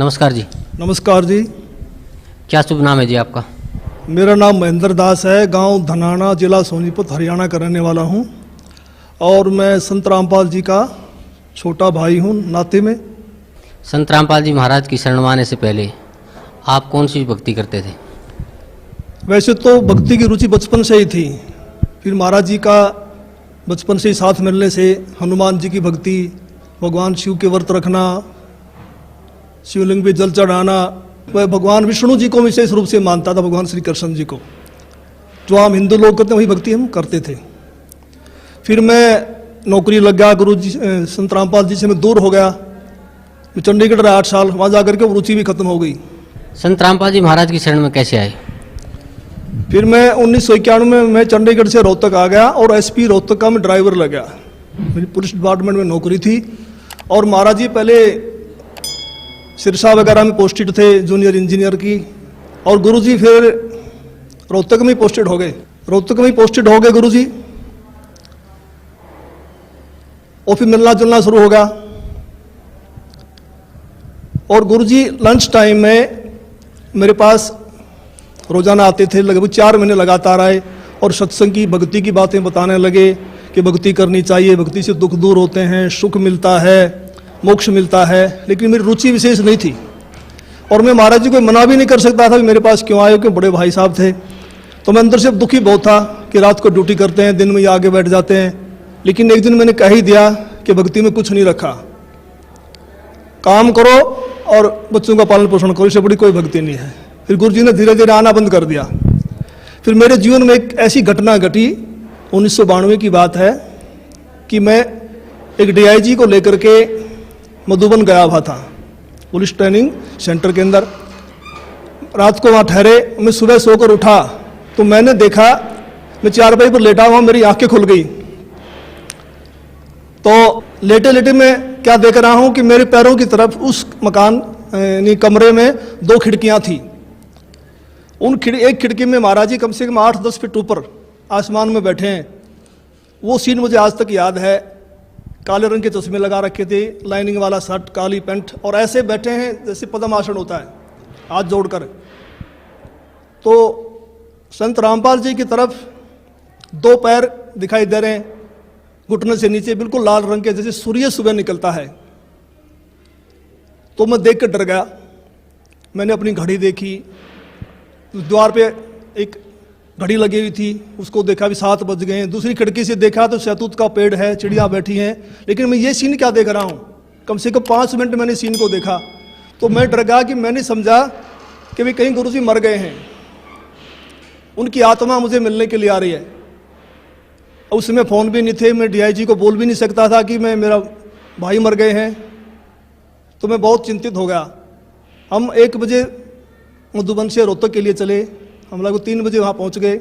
नमस्कार जी। नमस्कार जी। क्या शुभ नाम है जी आपका? मेरा नाम महेंद्र दास है। गांव धनाना, जिला सोनीपत, हरियाणा का रहने वाला हूं और मैं संत रामपाल जी का छोटा भाई हूं नाते में। संत रामपाल जी महाराज की शरण में आने से पहले आप कौन सी भक्ति करते थे? वैसे तो भक्ति की रुचि बचपन से ही थी, फिर महाराज जी का बचपन से ही साथ मिलने से हनुमान जी की भक्ति, भगवान शिव के व्रत रखना, शिवलिंग पे जल चढ़ाना, वह भगवान विष्णु जी को विशेष रूप से मानता था, भगवान श्री कृष्ण जी को। जो आम हिंदू लोग करते हैं वही भक्ति हम करते थे। फिर मैं नौकरी लग गया, गुरु जी संत रामपाल जी से मैं दूर हो गया। मैं चंडीगढ़ रहा 8 साल, वहाँ जा करके रुचि भी खत्म हो गई। संत रामपाल जी महाराज की शरण में कैसे आए? फिर मैं 1991 में मैं चंडीगढ़ से रोहतक आ गया और एसपी रोहतक का मैं ड्राइवर लग गया। मेरी पुलिस डिपार्टमेंट में नौकरी थी और महाराज जी पहले सिरसा वगैरह में पोस्टेड थे, जूनियर इंजीनियर की, और गुरुजी फिर रोहतक में ही पोस्टेड हो गए। गुरुजी, और फिर मिलना जुलना शुरू हो गया। और गुरुजी लंच टाइम में मेरे पास रोजाना आते थे, लगभग 4 महीने लगातार आए और सत्संग की, भक्ति की बातें बताने लगे कि भक्ति करनी चाहिए, भक्ति से दुख दूर होते हैं, सुख मिलता है, मोक्ष मिलता है। लेकिन मेरी रुचि विशेष नहीं थी और मैं महाराज जी को मना भी नहीं कर सकता था कि मेरे पास क्यों आए, क्योंकि बड़े भाई साहब थे। तो मैं अंदर से दुखी बहुत था कि रात को ड्यूटी करते हैं, दिन में ये आगे बैठ जाते हैं। लेकिन एक दिन मैंने कह ही दिया कि भक्ति में कुछ नहीं रखा, काम करो और बच्चों का पालन पोषण करो, इससे बड़ी कोई भक्ति नहीं है। फिर गुरु जी ने धीरे धीरे आना बंद कर दिया। फिर मेरे जीवन में एक ऐसी घटना घटी, 1992 की बात है, कि मैं एक DIG को लेकर के मधुबन गया हुआ था, पुलिस ट्रेनिंग सेंटर के अंदर। रात को वहाँ ठहरे, मैं सुबह सोकर उठा तो मैंने देखा, मैं चारपाई पर लेटा हुआ, मेरी आंखें खुल गई। तो लेटे लेटे मैं क्या देख रहा हूँ कि मेरे पैरों की तरफ उस मकान यानी कमरे में 2 खिड़कियाँ थी। एक खिड़की में महाराज जी कम से कम 8-10 फीट ऊपर आसमान में बैठे हैं। वो सीन मुझे आज तक याद है। काले रंग के चश्मे लगा रखे थे, लाइनिंग वाला शर्ट, काली पैंट, और ऐसे बैठे हैं जैसे पद्मासन होता है, हाथ जोड़कर। तो संत रामपाल जी की तरफ 2 पैर दिखाई दे रहे हैं, घुटने से नीचे बिल्कुल लाल रंग के, जैसे सूर्य सुबह निकलता है। तो मैं देख कर डर गया। मैंने अपनी घड़ी देखी, द्वार पे एक घड़ी लगी हुई थी, उसको देखा भी 7 बज गए हैं। दूसरी खिड़की से देखा तो शहतूत का पेड़ है, चिड़िया बैठी हैं। लेकिन मैं ये सीन क्या देख रहा हूँ, कम से कम 5 मिनट मैंने सीन को देखा। तो मैं डर गया कि मैंने समझा कि भाई कहीं गुरुजी मर गए हैं, उनकी आत्मा मुझे मिलने के लिए आ रही है। उस समय फ़ोन भी नहीं थे, मैं DIG को बोल भी नहीं सकता था कि मेरा भाई मर गए हैं। तो मैं बहुत चिंतित हो गया। हम 1 बजे मधुबन से रोहतक के लिए चले, हम लोग 3 बजे वहाँ पहुँच गए।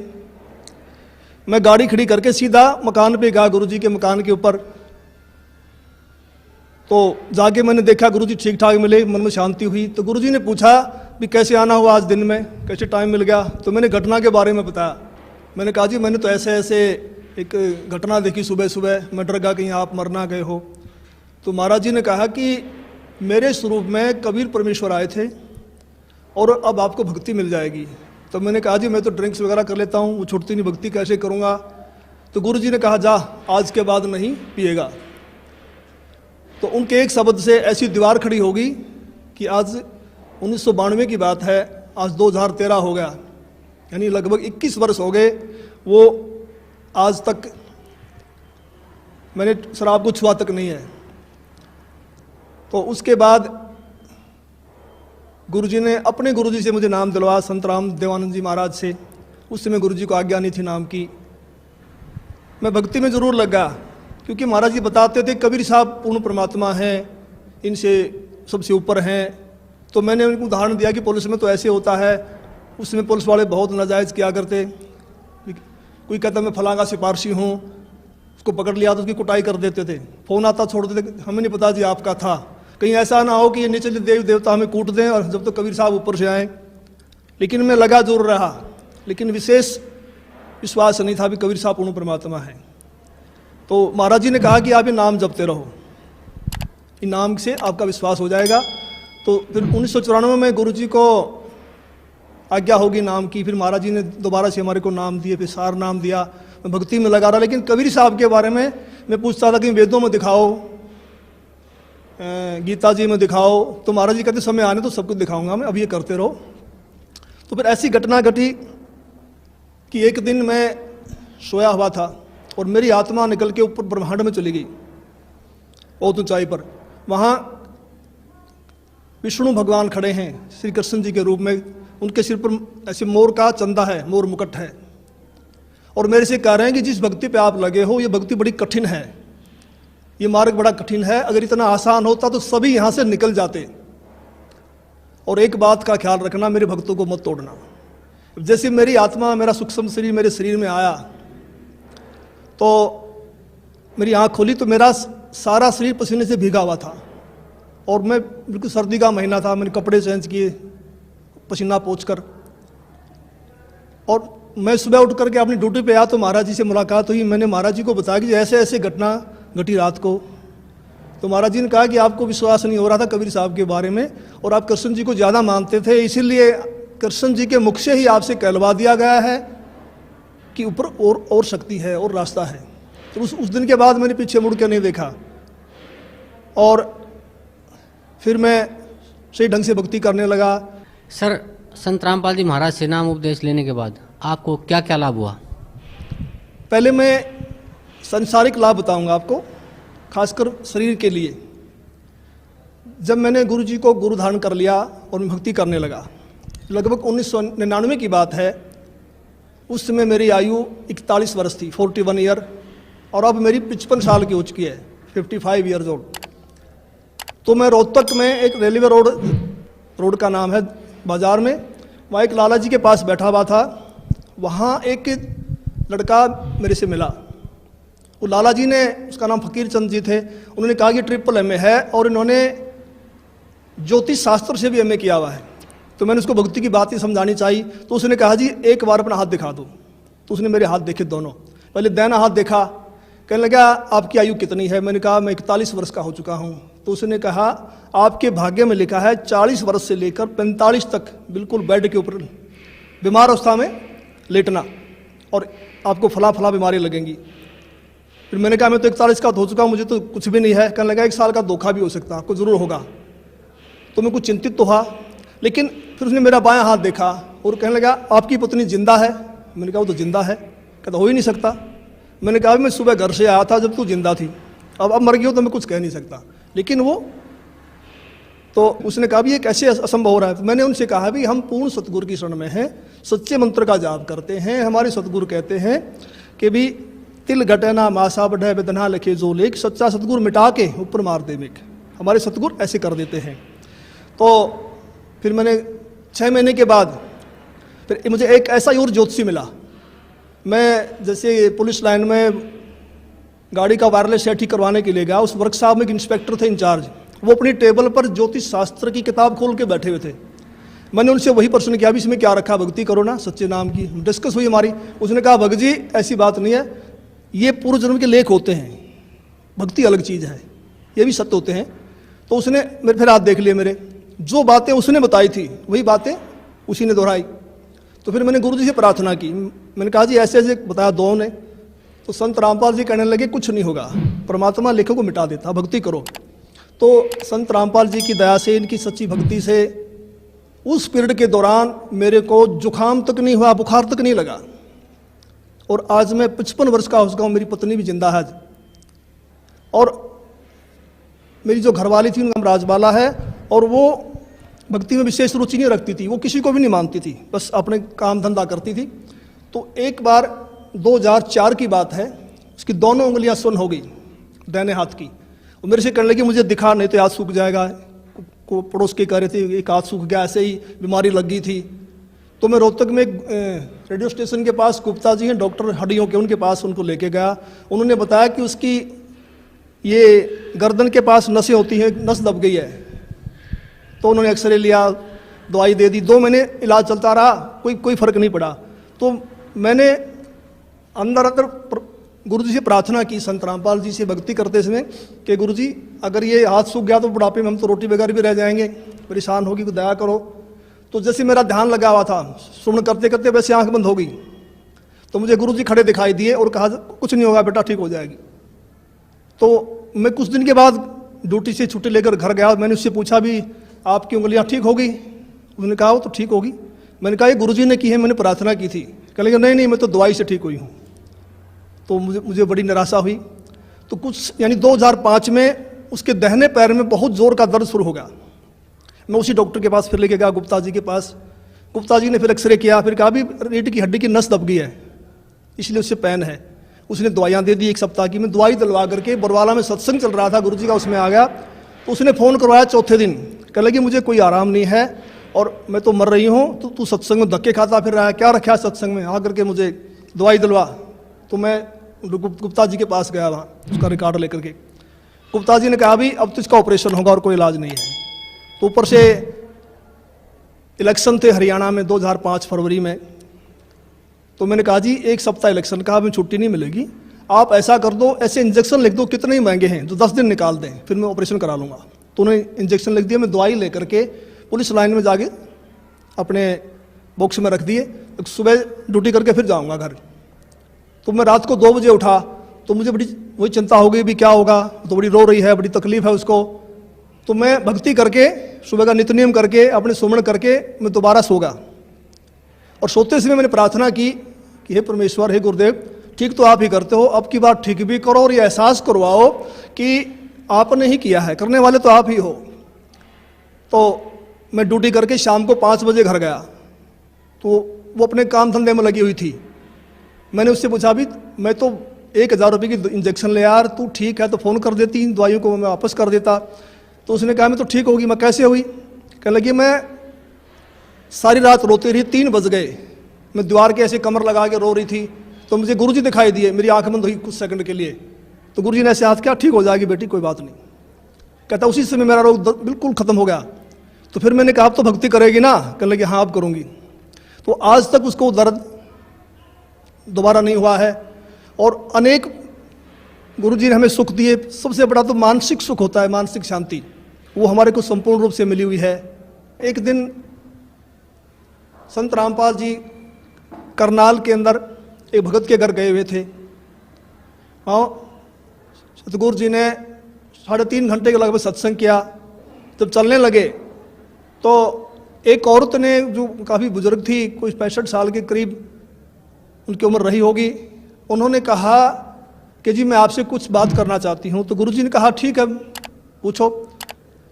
मैं गाड़ी खड़ी करके सीधा मकान पे गया, गुरुजी के मकान के ऊपर। तो जाके मैंने देखा गुरुजी ठीक ठाक मिले, मन में शांति हुई। तो गुरुजी ने पूछा भी कैसे आना हुआ आज दिन में, कैसे टाइम मिल गया। तो मैंने घटना के बारे में बताया। मैंने कहा जी मैंने तो ऐसे ऐसे एक घटना देखी सुबह सुबह, मैं डर गया कहीं आप मर ना गए हो। तो महाराज जी ने कहा कि मेरे स्वरूप में कबीर परमेश्वर आए थे और अब आपको भक्ति मिल जाएगी। तो मैंने कहा जी मैं तो ड्रिंक्स वगैरह कर लेता हूँ, वो छूटती नहीं, भक्ति कैसे करूँगा। तो गुरुजी ने कहा जा, आज के बाद नहीं पिएगा। तो उनके एक शब्द से ऐसी दीवार खड़ी होगी कि आज 1992 की बात है, आज 2013 हो गया, यानी लगभग 21 वर्ष हो गए। वो आज तक मैंने शराब को छुआ तक नहीं है। तो उसके बाद गुरुजी ने अपने गुरुजी से मुझे नाम दिलवाया, संत राम देवानंद जी महाराज से। उस समय गुरुजी को आज्ञा नहीं थी नाम की। मैं भक्ति में ज़रूर लगा, क्योंकि महाराज जी बताते थे कबीर साहब पूर्ण परमात्मा हैं, इनसे सबसे ऊपर हैं। तो मैंने उनको उदाहरण दिया कि पुलिस में तो ऐसे होता है। उस समय पुलिस वाले बहुत नाजायज़ किया करते। कोई कहता मैं फलां का सिफारशी हूँ, उसको पकड़ लिया तो उसकी कुटाई कर देते थे, फ़ोन आता छोड़ देते, हमें नहीं पता जी आपका था। कहीं ऐसा ना हो कि ये नीचे देव देवता हमें कूट दें और जब तो कबीर साहब ऊपर से आए। लेकिन मैं लगा जरूर रहा, लेकिन विशेष विश्वास नहीं था भी कबीर साहब पूर्ण परमात्मा है। तो महाराज जी ने कहा कि आप ये नाम जपते रहो, इन नाम से आपका विश्वास हो जाएगा। तो फिर 1994 में गुरु जी को आज्ञा होगी नाम की, फिर महाराज जी ने दोबारा से हमारे को नाम दिए, फिर सार नाम दिया। मैं भक्ति में लगा रहा, लेकिन कबीर साहब के बारे में मैं पूछता था कि वेदों में दिखाओ, गीता जी में दिखाओ, तो महाराज जी कहते समय आने तो सब कुछ दिखाऊंगा मैं, अब ये करते रहो। तो फिर ऐसी घटना घटी कि एक दिन मैं सोया हुआ था और मेरी आत्मा निकल के ऊपर ब्रह्मांड में चली गई, बहुत ऊंचाई पर। वहाँ विष्णु भगवान खड़े हैं श्री कृष्ण जी के रूप में, उनके सिर पर ऐसे मोर का चंदा है, मोर मुकुट है, और मेरे से कह रहे हैं कि जिस भक्ति पे आप लगे हो ये भक्ति बड़ी कठिन है, ये मार्ग बड़ा कठिन है, अगर इतना आसान होता तो सभी यहाँ से निकल जाते। और एक बात का ख्याल रखना, मेरे भक्तों को मत तोड़ना। जैसे मेरी आत्मा, मेरा सूक्ष्म शरीर मेरे शरीर में आया तो मेरी आँख खोली तो मेरा सारा शरीर पसीने से भीगा हुआ था, और मैं बिल्कुल सर्दी का महीना था, मैंने कपड़े चेंज किए पसीना पोंछकर, और मैं सुबह उठ करके अपनी ड्यूटी पे आया तो महाराज जी से मुलाकात हुई। मैंने महाराज जी को बताया कि ऐसे ऐसे घटना घटी रात को। तो महाराज जी ने कहा कि आपको विश्वास नहीं हो रहा था कबीर साहब के बारे में, और आप कृष्ण जी को ज़्यादा मानते थे, इसीलिए कृष्ण जी के मुख से ही आपसे कहलवा दिया गया है कि ऊपर और शक्ति है और रास्ता है। तो उस दिन के बाद मैंने पीछे मुड़ के नहीं देखा, और फिर मैं सही ढंग से भक्ति करने लगा। सर, संत रामपाल जी महाराज से नाम उपदेश लेने के बाद आपको क्या क्या लाभ हुआ? पहले मैं संसारिक लाभ बताऊंगा आपको, खासकर शरीर के लिए। जब मैंने गुरु जी को गुरु धारण कर लिया और मैं भक्ति करने लगा, लगभग 1999 की बात है, उस समय मेरी आयु 41 वर्ष थी, 41 ईयर, और अब मेरी 55 साल की हो चुकी है, 55 ईयर्स ओल्ड। तो मैं रोहतक में एक रेलवे रोड का नाम है बाजार में, वहाँ एक लाला जी के पास बैठा हुआ था। वहाँ एक लड़का मेरे से मिला, वो लाला जी ने, उसका नाम फकीर चंद जी थे, उन्होंने कहा कि MA है और इन्होंने ज्योतिष शास्त्र से भी MA किया हुआ है। तो मैंने उसको भक्ति की बात ही समझानी चाहिए, तो उसने कहा जी एक बार अपना हाथ दिखा दो। तो उसने मेरे हाथ देखे दोनों, पहले दाहिना हाथ देखा, कहने लगा आपकी आयु कितनी है? मैंने कहा मैं 41 वर्ष का हो चुका हूँ। तो उसने कहा आपके भाग्य में लिखा है 40 वर्ष से लेकर 45 तक बिल्कुल बेड के ऊपर बीमार अवस्था में लेटना, और आपको फला फला बीमारी लगेंगी। फिर मैंने कहा मैं तो 41 का हो चुका हूँ, मुझे तो कुछ भी नहीं है। कहने लगा 1 साल का धोखा भी हो सकता, आपको ज़रूर होगा। तो मैं कुछ चिंतित तो हुआ, लेकिन फिर उसने मेरा बायां हाथ देखा और कहने लगा आपकी पत्नी जिंदा है? मैंने कहा वो तो जिंदा है। कहता हो ही नहीं सकता। मैंने कहा मैं सुबह घर से आया था जब तू जिंदा थी, अब मर गई हो तो मैं कुछ कह नहीं सकता। लेकिन वो तो उसने कहा भी ये कैसे असंभव हो रहा है? तो मैंने उनसे कहा भी हम पूर्ण सतगुरु की शरण में हैं, सच्चे मंत्र का जाप करते हैं। हमारे सतगुरु कहते हैं कि भी तिल घटना मासा बढ़े वेदना लिखे जो लेख, सच्चा सतगुरु मिटा के ऊपर मार दे मेघ। हमारे सतगुरु ऐसे कर देते हैं। तो फिर मैंने 6 महीने के बाद फिर मुझे एक ऐसा ही और ज्योतिषी मिला। मैं जैसे पुलिस लाइन में गाड़ी का वायरलेस सेट ठीक करवाने के लिए गया, उस वर्कशॉप में एक इंस्पेक्टर थे इंचार्ज, वो अपनी टेबल पर ज्योतिष शास्त्र की किताब खोल के बैठे हुए थे। मैंने उनसे वही प्रश्न किया भी इसमें क्या रखा, भक्ति करो ना सच्चे नाम की। डिस्कस हुई हमारी। उसने कहा भगत जी ऐसी बात नहीं है, ये पूर्व जन्म के लेख होते हैं, भक्ति अलग चीज़ है, ये भी सत्य होते हैं। तो उसने मेरे फिर हाथ देख लिए, मेरे जो बातें उसने बताई थी वही बातें उसी ने दोहराई। तो फिर मैंने गुरु जी से प्रार्थना की, मैंने कहा जी ऐसे ऐसे बताया दो ने। तो संत रामपाल जी कहने लगे कुछ नहीं होगा, परमात्मा लेखों को मिटा देता, भक्ति करो। तो संत रामपाल जी की दया से, इनकी सच्ची भक्ति से उस पीरियड के दौरान मेरे को जुकाम तक नहीं हुआ, बुखार तक नहीं लगा। और आज मैं 55 वर्ष का हो चुका हूँ, मेरी पत्नी भी जिंदा है। और मेरी जो घरवाली थी उनका नाम राजबाला है, और वो भक्ति में विशेष रुचि नहीं रखती थी, वो किसी को भी नहीं मानती थी, बस अपने काम धंधा करती थी। तो एक बार 2004 की बात है, उसकी दोनों उंगलियां सुन्न हो गई दाहिने हाथ की। वो मेरे से कहने लगी मुझे दिखा नहीं तो हाथ सूख जाएगा। को पड़ोस के कह रहे थे एक हाथ सूख गया, ऐसे ही बीमारी लग गई थी। तो मैं रोहतक में रेडियो स्टेशन के पास गुप्ता जी हैं डॉक्टर हड्डियों के, उनके पास उनको लेके गया। उन्होंने बताया कि उसकी ये गर्दन के पास नसें होती हैं, नस दब गई है। तो उन्होंने एक्सरे लिया, दवाई दे दी, 2 महीने इलाज चलता रहा, कोई फर्क नहीं पड़ा। तो मैंने अंदर गुरु जी से प्रार्थना की, संत रामपाल जी से भक्ति करते समय कि गुरु जी अगर ये हाथ सूख गया तो बुढ़ापे में हम तो रोटी बगैर भी रह जाएंगे, परेशान होगी, कोई दया करो। तो जैसे मेरा ध्यान लगा हुआ था, सुमन करते करते वैसे आंख बंद हो गई। तो मुझे गुरुजी खड़े दिखाई दिए और कहा कुछ नहीं होगा बेटा, ठीक हो जाएगी। तो मैं कुछ दिन के बाद ड्यूटी से छुट्टी लेकर घर गया। मैंने उससे पूछा भी आपकी उंगलियां ठीक हो गई? उसने कहा वो तो ठीक होगी। मैंने कहा ये गुरुजी ने की है, मैंने प्रार्थना की थी। कह लगे नहीं मैं तो दवाई से ठीक हुई हूँ। तो मुझे बड़ी निराशा हुई। तो कुछ यानी 2005 में उसके दाहिने पैर में बहुत जोर का दर्द शुरू हो गया। मैं उसी डॉक्टर के पास फिर लेके गया, गुप्ता जी के पास। गुप्ता जी ने फिर एक्सरे किया, फिर कहा भी रीढ़ की हड्डी की नस दब गई है, इसलिए उससे पेन है। उसने दवाइयाँ दे दी 1 सप्ताह की। मैं दवाई दिलवा करके बरवाला में सत्संग चल रहा था गुरुजी का, उसमें आ गया। तो उसने फ़ोन करवाया चौथे दिन, कह लगी मुझे कोई आराम नहीं है और मैं तो मर रही हूँ, तो तू सत्संग में धक्के खाता फिर रहा है, क्या रखा है सत्संग में, आ करके मुझे दवाई दिलवा। तो मैं गुप्ता जी के पास गया वहाँ, उसका रिकॉर्ड लेकर के। गुप्ता जी ने कहा भी अब तो इसका ऑपरेशन होगा और कोई इलाज नहीं है। तो ऊपर से इलेक्शन थे हरियाणा में 2005 फरवरी में। तो मैंने कहा जी 1 सप्ताह इलेक्शन का, हमें छुट्टी नहीं मिलेगी, आप ऐसा कर दो, ऐसे इंजेक्शन लिख दो कितने ही महंगे हैं, जो 10 दिन निकाल दें, फिर मैं ऑपरेशन करा लूँगा। तो उन्होंने इंजेक्शन लिख दिया। मैं दवाई लेकर के पुलिस लाइन में जाके अपने बॉक्स में रख दिए। सुबह ड्यूटी करके फिर जाऊँगा घर। तो मैं रात को 2 बजे उठा, तो मुझे बड़ी वही चिंता हो गई भी क्या होगा। तो बड़ी रो रही है, बड़ी तकलीफ है उसको। तो मैं भक्ति करके सुबह का नित्य नियम करके अपने सुमन करके मैं दोबारा सो गया। और सोते समय मैंने प्रार्थना की कि हे परमेश्वर, हे गुरुदेव, ठीक तो आप ही करते हो, अब की बार ठीक भी करो और ये एहसास करवाओ कि आपने ही किया है, करने वाले तो आप ही हो। तो मैं ड्यूटी करके शाम को 5 बजे घर गया। तो वो अपने काम धंधे में लगी हुई थी। मैंने उससे पूछा भी मैं तो 1000 रुपये की इंजेक्शन ले यार, तू ठीक है तो फ़ोन कर देती, इन दवाइयों को मैं वापस कर देता। तो उसने कहा मैं तो ठीक होगी। मैं कैसे हुई? कहने लगी मैं सारी रात रोती रही, 3 बज गए, मैं दीवार के ऐसे कमर लगा के रो रही थी। तो मुझे गुरुजी दिखाई दिए, मेरी आंख बंद हुई कुछ सेकंड के लिए। तो गुरुजी ने ऐसे हाथ किया, ठीक हो जाएगी बेटी, कोई बात नहीं। कहता उसी समय मेरा रोग बिल्कुल ख़त्म हो गया। तो फिर मैंने कहा आप तो भक्ति करेगी ना? कहने लगी हाँ अब करूँगी। तो आज तक उसको दर्द दोबारा नहीं हुआ है। और अनेक गुरुजी ने हमें सुख दिए। सबसे बड़ा तो मानसिक सुख होता है, मानसिक शांति, वो हमारे को संपूर्ण रूप से मिली हुई है। एक दिन संत रामपाल जी करनाल के अंदर एक भगत के घर गए हुए थे। हाँ, सतगुरु जी ने 3.5 घंटे के लगभग सत्संग किया। जब चलने लगे तो एक औरत ने, जो काफ़ी बुजुर्ग थी, कोई 65 साल के करीब उनकी उम्र रही होगी, उन्होंने कहा कि जी मैं आपसे कुछ बात करना चाहती हूँ। तो गुरुजी ने कहा ठीक है पूछो।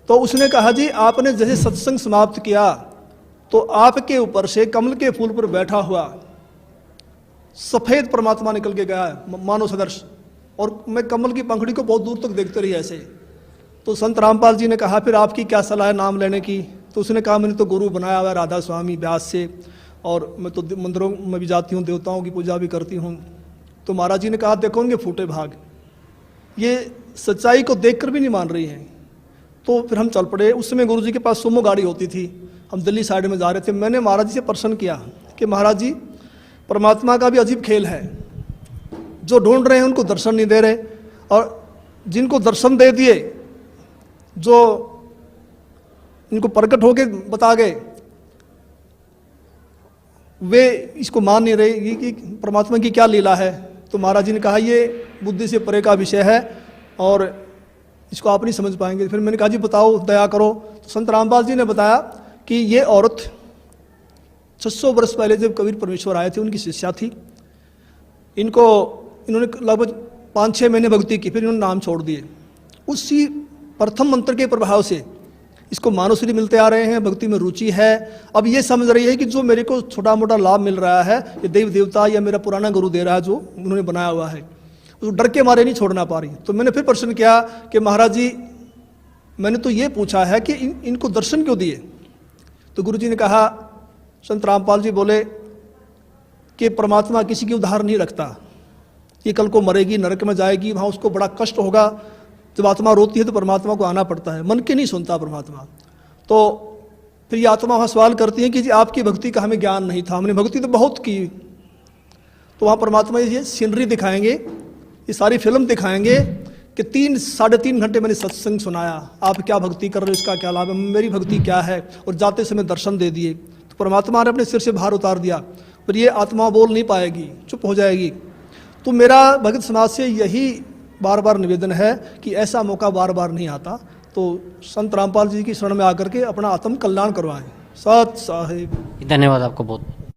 तो उसने कहा जी आपने जैसे सत्संग समाप्त किया तो आपके ऊपर से कमल के फूल पर बैठा हुआ सफ़ेद परमात्मा निकल के गया है, मानव सदृश, और मैं कमल की पंखड़ी को बहुत दूर तक देखते रही ऐसे। तो संत रामपाल जी ने कहा फिर आपकी क्या सलाह है नाम लेने की? तो उसने कहा मैंने तो गुरु बनाया हुआ है राधा स्वामी व्यास से, और मैं तो मंदिरों में भी जाती हूँ, देवताओं की पूजा भी करती हूँ। तो महाराज जी ने कहा देखो उनके फूटे भाग, ये सच्चाई को देखकर भी नहीं मान रही हैं। तो फिर हम चल पड़े। उस समय गुरुजी के पास सुमो गाड़ी होती थी, हम दिल्ली साइड में जा रहे थे। मैंने महाराज जी से प्रश्न किया कि महाराज जी परमात्मा का भी अजीब खेल है, जो ढूंढ रहे हैं उनको दर्शन नहीं दे रहे, और जिनको दर्शन दे दिए, जो इनको प्रकट होके बता गए, वे इसको मान नहीं रहे ये कि परमात्मा की क्या लीला है। तो महाराज जी ने कहा ये बुद्धि से परे का विषय है और इसको आप नहीं समझ पाएंगे। फिर मैंने कहा जी बताओ, दया करो। तो संत रामपाल जी ने बताया कि ये औरत 600 वर्ष पहले जब कबीर परमेश्वर आए थे उनकी शिष्या थी। इन्होंने लगभग 5-6 महीने भक्ति की, फिर इन्होंने नाम छोड़ दिए। उसी प्रथम मंत्र के प्रभाव से इसको मानवश्री मिलते आ रहे हैं, भक्ति में रुचि है। अब ये समझ रही है कि जो मेरे को छोटा मोटा लाभ मिल रहा है ये देव देवता या मेरा पुराना गुरु दे रहा है, जो उन्होंने बनाया हुआ है, उस डर के मारे नहीं छोड़ना पा रही। तो मैंने फिर प्रश्न किया कि महाराज जी मैंने तो ये पूछा है कि इनको दर्शन क्यों दिए? तो गुरु जी ने कहा, संत रामपाल जी बोले कि परमात्मा किसी की उधार नहीं रखता, ये कल को मरेगी, नरक में जाएगी, वहाँ उसको बड़ा कष्ट होगा। जब आत्मा रोती है तो परमात्मा को आना पड़ता है, मन की नहीं सुनता परमात्मा। तो फिर ये आत्मा वहाँ सवाल करती है कि जी आपकी भक्ति का हमें ज्ञान नहीं था, हमने भक्ति तो बहुत की। तो वहाँ परमात्मा ये सीनरी दिखाएंगे, ये सारी फिल्म दिखाएंगे कि 3-3.5 घंटे मैंने सत्संग सुनाया, आप क्या भक्ति कर रहे हो, इसका क्या लाभ है, मेरी भक्ति क्या है, और जाते समय दर्शन दे दिए। तो परमात्मा ने अपने सिर से भार उतार दिया, पर ये आत्मा बोल नहीं पाएगी, चुप हो जाएगी। तो मेरा भगत समाज से यही बार बार निवेदन है कि ऐसा मौका बार बार नहीं आता, तो संत रामपाल जी की शरण में आकर के अपना आत्म कल्याण करवाएं। सत साहिब। धन्यवाद आपको बहुत।